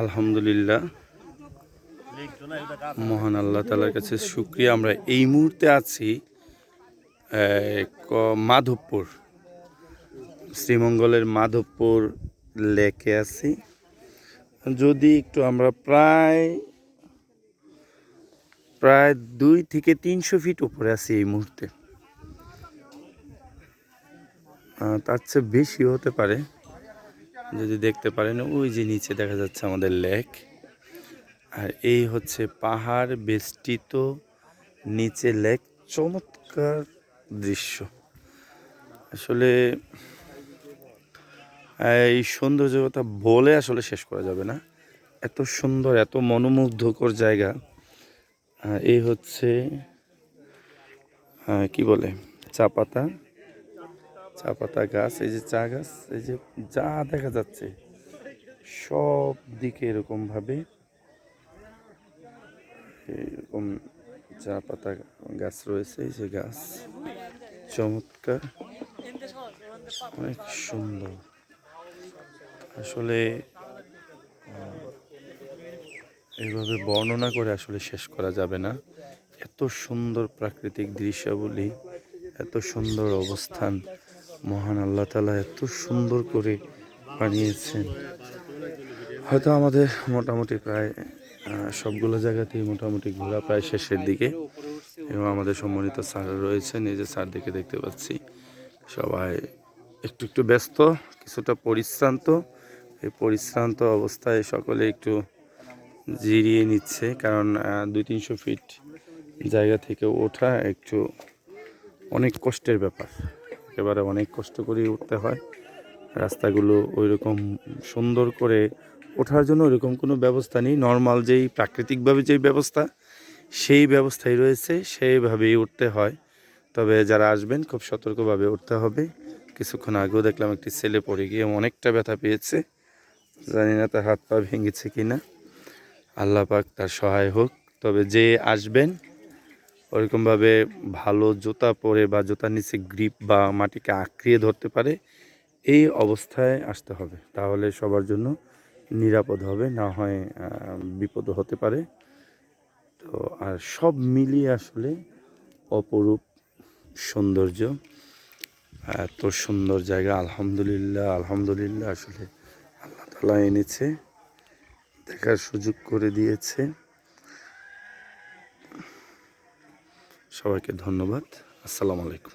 আলহামদুলিল্লাহ, মহান আল্লাহ তাআলার কাছে শুকরিয়া। আমরা এই মুহূর্তে আছি মাধবপুর, শ্রীমঙ্গলের মাধবপুর লেকে আছি। যদি একটু আমরা প্রায় 2 থেকে 300 ফিট উপরে আছি এই মুহূর্তে, তার চেয়ে বেশি হতে পারে। যদি দেখতে পারেন, ওই যে নিচে দেখা যাচ্ছে আমাদের লেক, আর এই হচ্ছে পাহাড় বেষ্টিত নিচে লেক। চমৎকার দৃশ্য। আসলে এই সৌন্দর্যতা বলে আসলে শেষ করা যাবে না। এত সুন্দর, এত মনোমুগ্ধকর জায়গা। এই হচ্ছে কি বলে, চা পাতা গাছ। এই যে চা গাছ, এই যে যা দেখা যাচ্ছে সব দিকে এরকম ভাবে এরকম চা পাতা গাছ রয়েছে। এই যে গাছ, চমৎকার, অনেক সুন্দর। আসলে এইভাবে বর্ণনা করে আসলে শেষ করা যাবে না। এত সুন্দর প্রাকৃতিক দৃশ্যাবলী, এত সুন্দর অবস্থান, মহান আল্লাহ তাআলা এত সুন্দর করে বানিয়েছেন। হয়তো আমাদের মোটামুটি প্রায় সবগুলো জায়গাতেই মোটামুটি ঘোরা প্রায় শেষের দিকে, এবং আমাদের সম্মানিত স্যার রয়েছেন। এই যে স্যার দিকে দেখতে পাচ্ছি, সবাই একটু একটু ব্যস্ত, কিছুটা পরিশ্রান্ত। এই পরিশ্রান্ত অবস্থায় সকলে একটু জিরিয়ে নিচ্ছে, কারণ 200-300 ফিট জায়গা থেকে ওঠা একটু অনেক কষ্টের ব্যাপার। একেবারে অনেক কষ্ট করে উঠতে হয়। রাস্তাগুলো ওই রকম সুন্দর করে ওঠার জন্য ওইরকম কোনো ব্যবস্থা নেই। নর্মাল যেই প্রাকৃতিকভাবে যেই ব্যবস্থা, সেই ব্যবস্থাই রয়েছে, সেইভাবেই উঠতে হয়। তবে যারা আসবেন খুব সতর্কভাবে উঠতে হবে। কিছুক্ষণ আগেও দেখলাম একটি ছেলে পড়ে গিয়ে অনেকটা ব্যথা পেয়েছে। জানি না তার হাত পা ভেঙেছে কিনা, আল্লাহ পাক তার সহায় হোক। তবে যে আসবেন, ওরকমভাবে ভালো জুতা পরে বা জুতার নিচে গ্রিপ বা মাটিকে আঁকড়িয়ে ধরতে পারে এই অবস্থায় আসতে হবে, তাহলে সবার জন্য নিরাপদ হবে। না হয় বিপদ হতে পারে। তো আর সব মিলিয়ে আসলে অপরূপ সৌন্দর্য, এত সুন্দর জায়গা। আলহামদুলিল্লাহ, আলহামদুলিল্লাহ। আসলে আল্লাহ তাআলা এনেছে, দেখার সুযোগ করে দিয়েছে। সবাইকে ধন্যবাদ। আসসালামু আলাইকুম।